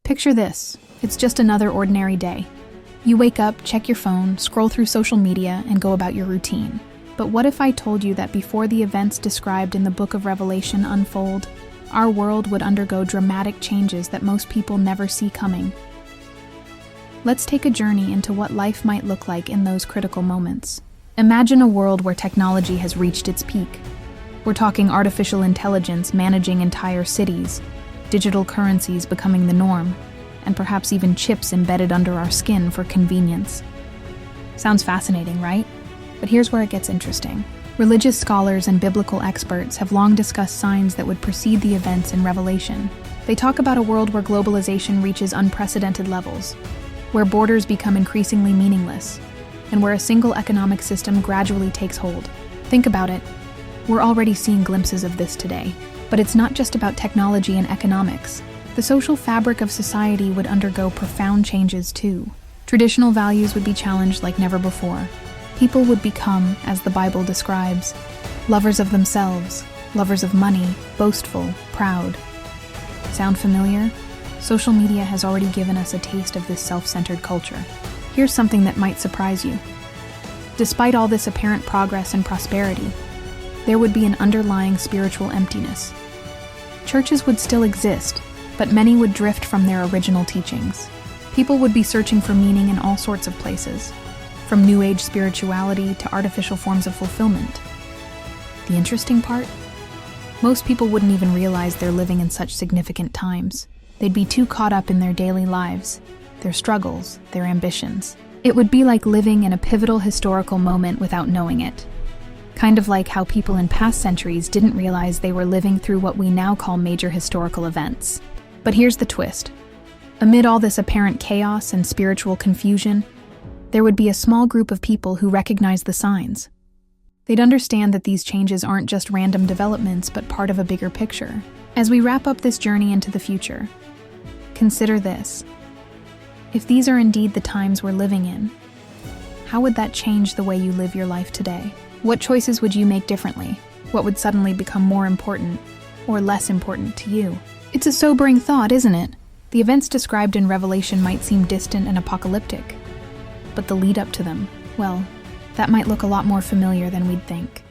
Picture this. It's just another ordinary day. You wake up, check your phone, scroll through social media, and go about your routine. But what if I told you that before the events described in the Book of Revelation unfold, our world would undergo dramatic changes that most people never see coming? Let's take a journey into what life might look like in those critical moments. Imagine a world where technology has reached its peak. We're talking artificial intelligence managing entire cities, digital currencies becoming the norm, and perhaps even chips embedded under our skin for convenience. Sounds fascinating, right? But here's where it gets interesting. Religious scholars and biblical experts have long discussed signs that would precede the events in Revelation. They talk about a world where globalization reaches unprecedented levels, where borders become increasingly meaningless, and where a single economic system gradually takes hold. Think about it. We're already seeing glimpses of this today. But it's not just about technology and economics. The social fabric of society would undergo profound changes too. Traditional values would be challenged like never before. People would become, as the Bible describes, lovers of themselves, lovers of money, boastful, proud. Sound familiar? Social media has already given us a taste of this self-centered culture. Here's something that might surprise you. Despite all this apparent progress and prosperity, there would be an underlying spiritual emptiness. Churches would still exist, but many would drift from their original teachings. People would be searching for meaning in all sorts of places, from New Age spirituality to artificial forms of fulfillment. The interesting part? Most people wouldn't even realize they're living in such significant times. They'd be too caught up in their daily lives, their struggles, their ambitions. It would be like living in a pivotal historical moment without knowing it. Kind of like how people in past centuries didn't realize they were living through what we now call major historical events. But here's the twist. Amid all this apparent chaos and spiritual confusion, there would be a small group of people who recognize the signs. They'd understand that these changes aren't just random developments, but part of a bigger picture. As we wrap up this journey into the future, consider this. If these are indeed the times we're living in, how would that change the way you live your life today? What choices would you make differently? What would suddenly become more important or less important to you? It's a sobering thought, isn't it? The events described in Revelation might seem distant and apocalyptic, but the lead up to them, well, that might look a lot more familiar than we'd think.